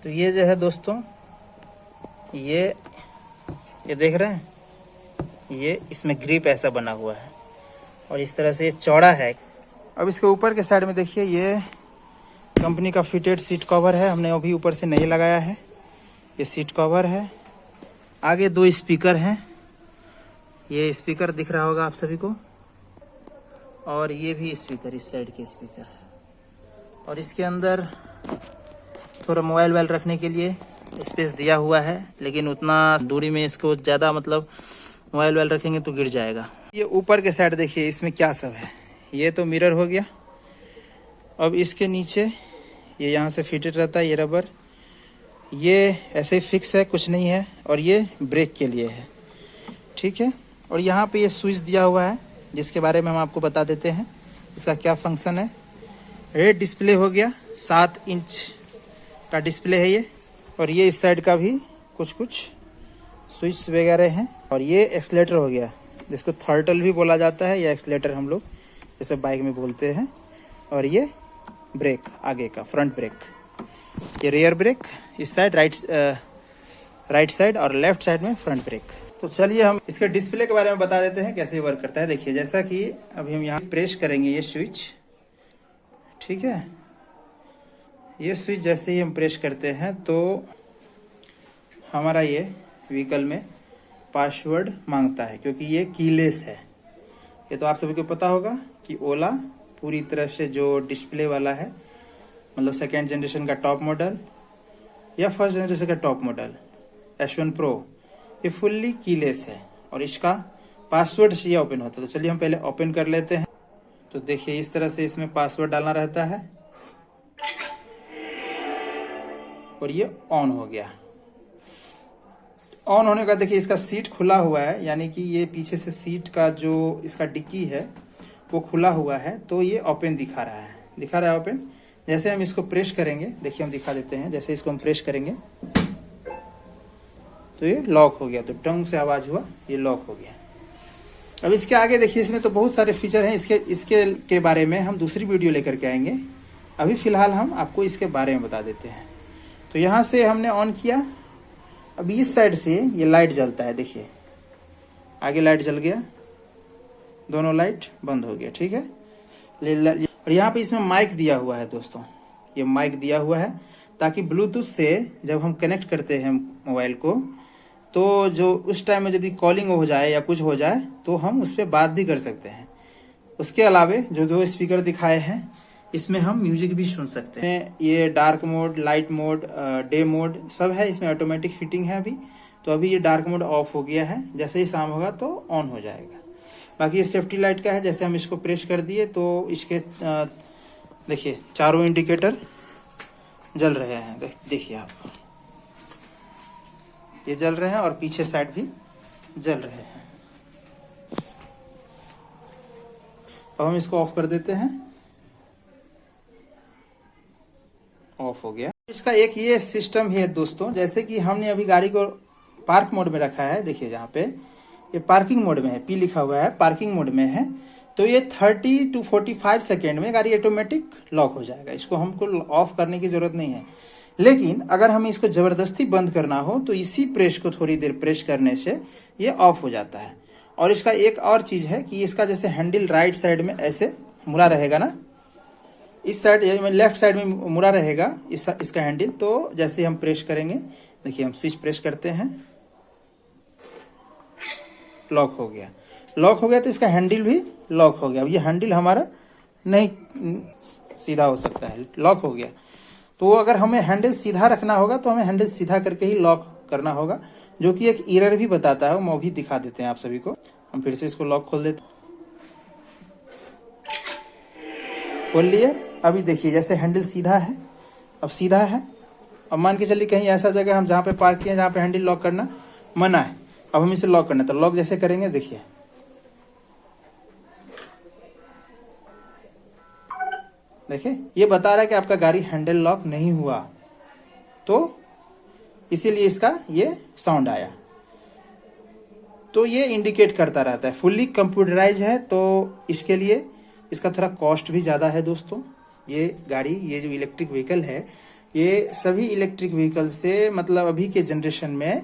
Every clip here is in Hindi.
तो ये जो है दोस्तों, ये देख रहे हैं, ये इसमें ग्रिप ऐसा बना हुआ है और इस तरह से ये चौड़ा है। अब इसके ऊपर के साइड में देखिए, ये कंपनी का फिटेड सीट कवर है, हमने अभी ऊपर से नहीं लगाया है। ये सीट कवर है। आगे 2 स्पीकर हैं, ये स्पीकर दिख रहा होगा आप सभी को, और ये भी स्पीकर, इस साइड के स्पीकर है। और इसके अंदर थोड़ा मोबाइल वोबाइल रखने के लिए स्पेस दिया हुआ है, लेकिन उतना दूरी में इसको ज़्यादा मतलब मोबाइल वोबाइल रखेंगे तो गिर जाएगा। ये ऊपर के साइड देखिए, इसमें क्या सब है। ये तो मिरर हो गया। अब इसके नीचे ये यहाँ से फिटेड रहता है, ये रबर, ये ऐसे ही फिक्स है, कुछ नहीं है। और ये ब्रेक के लिए है, ठीक है। और यहाँ पे ये स्विच दिया हुआ है, जिसके बारे में हम आपको बता देते हैं इसका क्या फंक्शन है। रेड डिस्प्ले हो गया, 7 इंच का डिस्प्ले है ये। और ये इस साइड का भी कुछ स्विच वगैरह हैं। और ये एक्सीलेटर हो गया, जिसको थ्रॉटल भी बोला जाता है, या एक्सीलेटर हम लोग जैसे बाइक में बोलते हैं। और ये ब्रेक आगे का, फ्रंट ब्रेक। ये रियर ब्रेक इस साइड, राइट साइड, और लेफ्ट साइड में फ्रंट ब्रेक। तो चलिए हम इसके डिस्प्ले के बारे में बता देते हैं कैसे वर्क करता है। देखिए, जैसा कि अभी हम यहाँ प्रेस करेंगे ये स्विच, ठीक है। ये स्विच जैसे ही हम प्रेस करते हैं तो हमारा ये व्हीकल में पासवर्ड मांगता है, क्योंकि ये कीलेस है। ये तो आप सभी को पता होगा कि ओला पूरी तरह से जो डिस्प्ले वाला है, मतलब सेकेंड जनरेशन का टॉप मॉडल या फर्स्ट जनरेशन का टॉप मॉडल S1 Pro, ये फुल्ली कीलेस है और इसका पासवर्ड से ये ओपन होता है। तो चलिए हम पहले ओपन कर लेते हैं। तो देखिए, इस तरह से इसमें पासवर्ड डालना रहता है और ये ऑन हो गया। ऑन होने का देखिए, इसका सीट खुला हुआ है, यानी कि ये पीछे से सीट का जो इसका डिक्की है वो खुला हुआ है, तो ये ओपन दिखा रहा है ओपन। जैसे हम इसको प्रेस करेंगे, देखिए हम दिखा देते हैं, जैसे इसको हम प्रेस करेंगे तो ये लॉक हो गया। तो टंग से आवाज़ हुआ, ये लॉक हो गया। अब इसके आगे देखिए, इसमें तो बहुत सारे फीचर हैं। इसके के बारे में हम दूसरी वीडियो लेकर के आएंगे। अभी फ़िलहाल हम आपको इसके बारे में बता देते हैं। तो यहाँ से हमने ऑन किया। अब इस साइड से ये लाइट जलता है, देखिए आगे लाइट जल गया, दोनों लाइट बंद हो गया, ठीक है। और यहाँ पे इसमें माइक दिया हुआ है दोस्तों, ये माइक दिया हुआ है ताकि ब्लूटूथ से जब हम कनेक्ट करते हैं मोबाइल को, तो जो उस टाइम में यदि कॉलिंग हो जाए या कुछ हो जाए तो हम उस पर बात भी कर सकते हैं। उसके अलावे जो 2 स्पीकर दिखाए हैं, इसमें हम म्यूजिक भी सुन सकते हैं। ये dark mode, light mode, day mode सब है, इसमें ऑटोमेटिक फिटिंग है अभी। तो अभी ये डार्क मोड ऑफ हो गया है, जैसे ही शाम होगा तो ऑन हो जाएगा। बाकी ये सेफ्टी लाइट का है, जैसे हम इसको प्रेस कर दिए तो इसके देखिए चारों इंडिकेटर जल रहे हैं, देखिए आप, ये जल रहे हैं और पीछे साइड भी जल रहे हैं। अब हम इसको ऑफ कर देते हैं, ऑफ हो गया। इसका एक ये सिस्टम ही है दोस्तों, जैसे कि हमने अभी गाड़ी को पार्क मोड में रखा है, देखिए जहाँ पे ये पार्किंग मोड में है, P लिखा हुआ है, पार्किंग मोड में है, तो ये 30 to 45 सेकेंड में गाड़ी ऑटोमेटिक लॉक हो जाएगा। इसको हमको ऑफ करने की जरूरत नहीं है। लेकिन अगर हमें इसको ज़बरदस्ती बंद करना हो तो इसी प्रेस को थोड़ी देर प्रेस करने से ये ऑफ हो जाता है। और इसका एक और चीज़ है कि इसका जैसे हैंडल राइट साइड में ऐसे मुड़ा रहेगा ना, इस साइड लेफ्ट साइड में मुड़ा रहेगा इसका हैंडल। तो जैसे हम प्रेस करेंगे, देखिए हम स्विच प्रेस करते हैं, लॉक हो गया। लॉक हो गया तो इसका हैंडल भी लॉक हो गया। अब ये हैंडल हमारा नहीं सीधा हो सकता है, लॉक हो गया। तो अगर हमें हैंडल सीधा रखना होगा तो हमें हैंडल सीधा करके ही लॉक करना होगा, जो कि एक एरर भी बताता है, वो भी दिखा देते हैं आप सभी को। हम फिर से इसको लॉक खोल देते हैं, खोल लिए। अभी देखिए जैसे हैंडल सीधा है, अब सीधा है। अब मान के चलिए कहीं ऐसा जगह हम जहाँ पे पार्क किए, जहाँ पे हैंडल लॉक करना मना है, अब हम इसे लॉक करना है, तो लॉक जैसे करेंगे देखिए, देखिए ये बता रहा है कि आपका गाड़ी हैंडल लॉक नहीं हुआ, तो इसीलिए इसका ये साउंड आया। तो ये इंडिकेट करता रहता है। फुल्ली कंप्यूटराइज है, तो इसके लिए इसका थोड़ा कॉस्ट भी ज़्यादा है दोस्तों। ये गाड़ी, ये जो इलेक्ट्रिक व्हीकल है, ये सभी इलेक्ट्रिक व्हीकल से मतलब अभी के जनरेशन में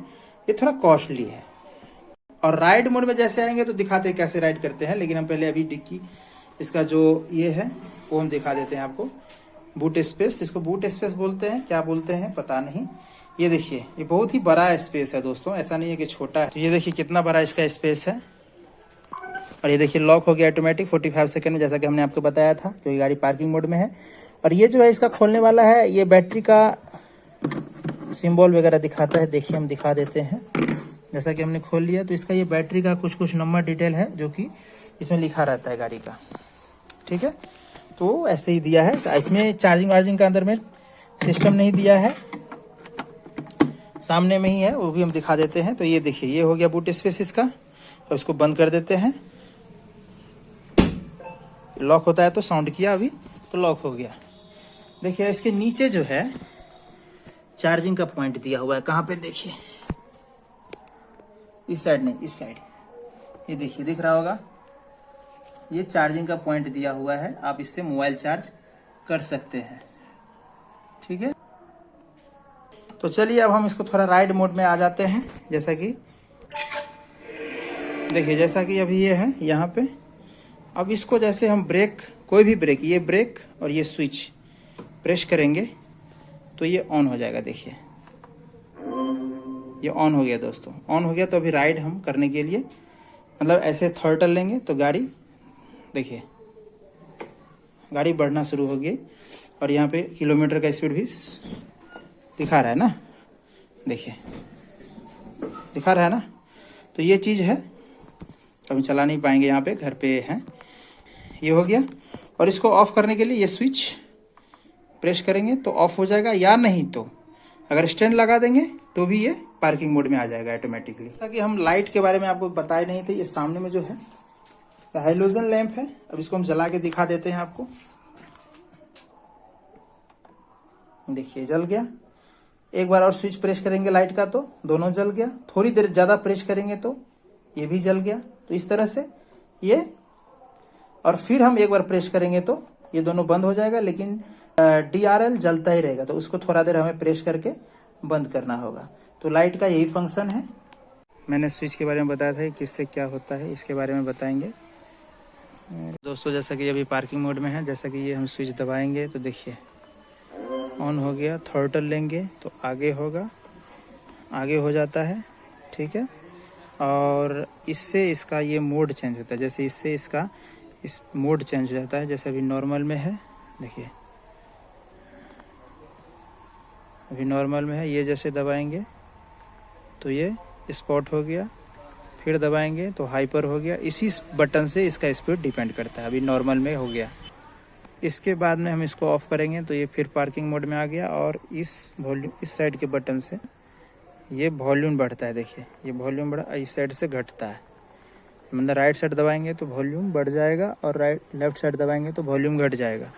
ये थोड़ा कॉस्टली है। और राइड मोड में जैसे आएंगे तो दिखाते हैं कैसे राइड करते हैं, लेकिन हम पहले अभी डिक्की इसका जो ये है वो हम दिखा देते हैं आपको। बूट स्पेस, इसको बूट स्पेस बोलते हैं, क्या बोलते हैं पता नहीं। ये देखिए ये बहुत ही बड़ा स्पेस है दोस्तों, ऐसा नहीं है कि छोटा है। तो ये देखिए कितना बड़ा इसका स्पेस है। और ये देखिए लॉक हो गया ऑटोमेटिक 45 सेकंड में, जैसा कि हमने आपको बताया था, क्योंकि गाड़ी पार्किंग मोड में है। और ये जो है इसका खोलने वाला है, ये बैटरी का सिंबल वगैरह दिखाता है। देखिए हम दिखा देते हैं। जैसा कि हमने खोल लिया तो इसका ये बैटरी का कुछ नंबर डिटेल है जो कि इसमें लिखा रहता है गाड़ी का, ठीक है। तो ऐसे ही दिया है, इसमें चार्जिंग वार्जिंग का अंदर में सिस्टम नहीं दिया है, सामने में ही है, वो भी हम दिखा देते हैं। तो ये देखिए ये हो गया बूट स्पेस इसका। और इसको बंद कर देते हैं। लॉक होता है तो साउंड किया अभी तो लॉक हो गया। देखिए इसके नीचे जो है चार्जिंग का पॉइंट दिया हुआ है, कहाँ पे देखिए, इस साइड नहीं, इस साइड, ये देखिए दिख रहा होगा, ये चार्जिंग का पॉइंट दिया हुआ है। आप इससे मोबाइल चार्ज कर सकते हैं, ठीक है। तो चलिए अब हम इसको थोड़ा राइड मोड में आ जाते हैं। जैसा कि देखिए, जैसा कि अभी ये है यहाँ पे। अब इसको जैसे हम ब्रेक, कोई भी ब्रेक, ये ब्रेक और ये स्विच प्रेस करेंगे तो ये ऑन हो जाएगा। देखिए ये ऑन हो गया दोस्तों, ऑन हो गया। तो अभी राइड हम करने के लिए मतलब ऐसे थ्रॉटल लेंगे तो गाड़ी, देखिए गाड़ी बढ़ना शुरू हो गई। और यहाँ पे किलोमीटर का स्पीड भी दिखा रहा है ना, देखिए दिखा रहा है ना। तो ये चीज़ है, अभी चला नहीं पाएंगे, यहाँ पे घर पे हैं। ये हो गया। और इसको ऑफ करने के लिए ये स्विच प्रेस करेंगे तो ऑफ हो जाएगा, या नहीं तो अगर स्टैंड लगा देंगे तो भी ये पार्किंग मोड में आ जाएगा ऑटोमेटिकली। जैसा कि हम लाइट के बारे में आपको बताए नहीं थे, ये सामने में जो है हाइलोजन लैंप है। अब इसको हम जला के दिखा देते हैं आपको। देखिए जल गया। एक बार और स्विच प्रेस करेंगे लाइट का तो दोनों जल गया। थोड़ी देर ज़्यादा प्रेस करेंगे तो ये भी जल गया। तो इस तरह से ये, और फिर हम एक बार प्रेस करेंगे तो ये दोनों बंद हो जाएगा, लेकिन DRL जलता ही रहेगा। तो उसको थोड़ा देर हमें प्रेस करके बंद करना होगा। तो लाइट का यही फंक्शन है। मैंने स्विच के बारे में बताया था कि किससे क्या होता है, इसके बारे में बताएंगे दोस्तों। जैसा कि अभी पार्किंग मोड में है, जैसा कि ये हम स्विच दबाएंगे तो देखिए ऑन हो गया। थ्रॉटल लेंगे तो आगे होगा, आगे हो जाता है, ठीक है। और इससे इसका ये मोड चेंज होता है, जैसे इससे इसका इस मोड चेंज हो जाता है। जैसे अभी नॉर्मल में है, देखिए अभी नॉर्मल में है। ये जैसे दबाएंगे तो ये स्पॉट हो गया, फिर दबाएंगे तो हाइपर हो गया। इसी बटन से इसका स्पीड डिपेंड करता है। अभी नॉर्मल में हो गया। इसके बाद में हम इसको ऑफ करेंगे तो ये फिर पार्किंग मोड में आ गया। और इस वॉल्यूम, इस साइड के बटन से ये वॉल्यूम बढ़ता है। देखिए ये वॉल्यूम बढ़ा, इस साइड से घटता है। मतलब राइट साइड दबाएंगे तो वॉल्यूम बढ़ जाएगा, और लेफ्ट साइड दबाएंगे तो वॉल्यूम घट जाएगा।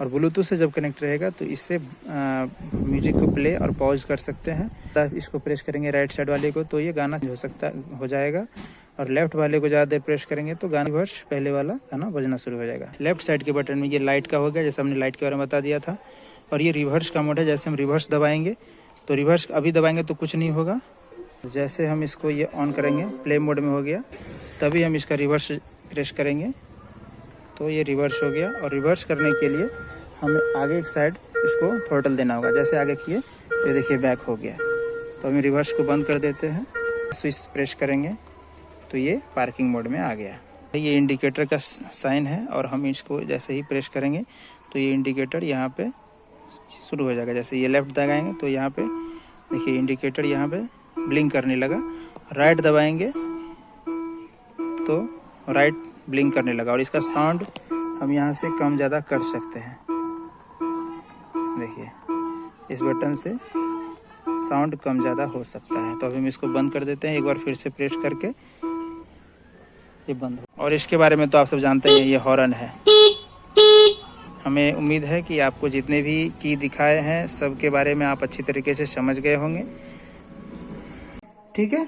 और ब्लूटूथ से जब कनेक्ट रहेगा तो इससे म्यूजिक को प्ले और पॉज कर सकते हैं। इसको प्रेस करेंगे राइट साइड वाले को तो ये गाना हो जाएगा, और लेफ्ट वाले को ज़्यादा देर प्रेस करेंगे तो गाना रिवर्स पहले वाला गाना बजना शुरू हो जाएगा। लेफ्ट साइड के बटन में ये लाइट का हो गया, जैसे हमने लाइट के बारे में बता दिया था। और ये रिवर्स का मोड है। जैसे हम रिवर्स दबाएंगे तो रिवर्स अभी दबाएंगे तो कुछ नहीं होगा। जैसे हम इसको ये ऑन करेंगे, प्ले मोड में हो गया, तभी हम इसका रिवर्स प्रेस करेंगे तो ये रिवर्स हो गया। और रिवर्स करने के लिए हमें आगे एक साइड इसको थ्रॉटल देना होगा। जैसे आगे किए तो ये देखिए बैक हो गया। तो हम रिवर्स को बंद कर देते हैं, स्विच प्रेस करेंगे तो ये पार्किंग मोड में आ गया। ये इंडिकेटर का साइन है, और हम इसको जैसे ही प्रेस करेंगे तो ये इंडिकेटर यहाँ पे शुरू हो जाएगा। जैसे ये लेफ्ट दबाएंगे तो यहाँ पे देखिए इंडिकेटर यहाँ पे ब्लिंक करने लगा। राइट दबाएंगे तो राइट ब्लिंक करने लगा। और इसका साउंड हम यहाँ से कम ज़्यादा कर सकते हैं। देखिए इस बटन से साउंड कम ज़्यादा हो सकता है। तो अभी हम इसको बंद कर देते हैं, एक बार फिर से प्रेस करके ये बंद हो। और इसके बारे में तो आप सब जानते हैं, ये हॉर्न है। हमें उम्मीद है कि आपको जितने भी की दिखाए हैं सब के बारे में आप अच्छी तरीके से समझ गए होंगे, ठीक है।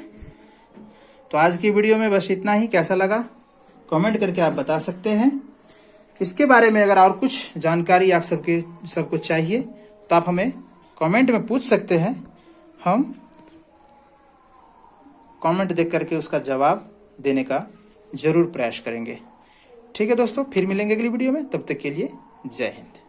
तो आज की वीडियो में बस इतना ही। कैसा लगा कमेंट करके आप बता सकते हैं। इसके बारे में अगर और कुछ जानकारी आप सबको चाहिए तो आप हमें कमेंट में पूछ सकते हैं, हम कमेंट देख करके उसका जवाब देने का ज़रूर प्रयास करेंगे। ठीक है दोस्तों, फिर मिलेंगे अगली वीडियो में, तब तक के लिए जय हिंद।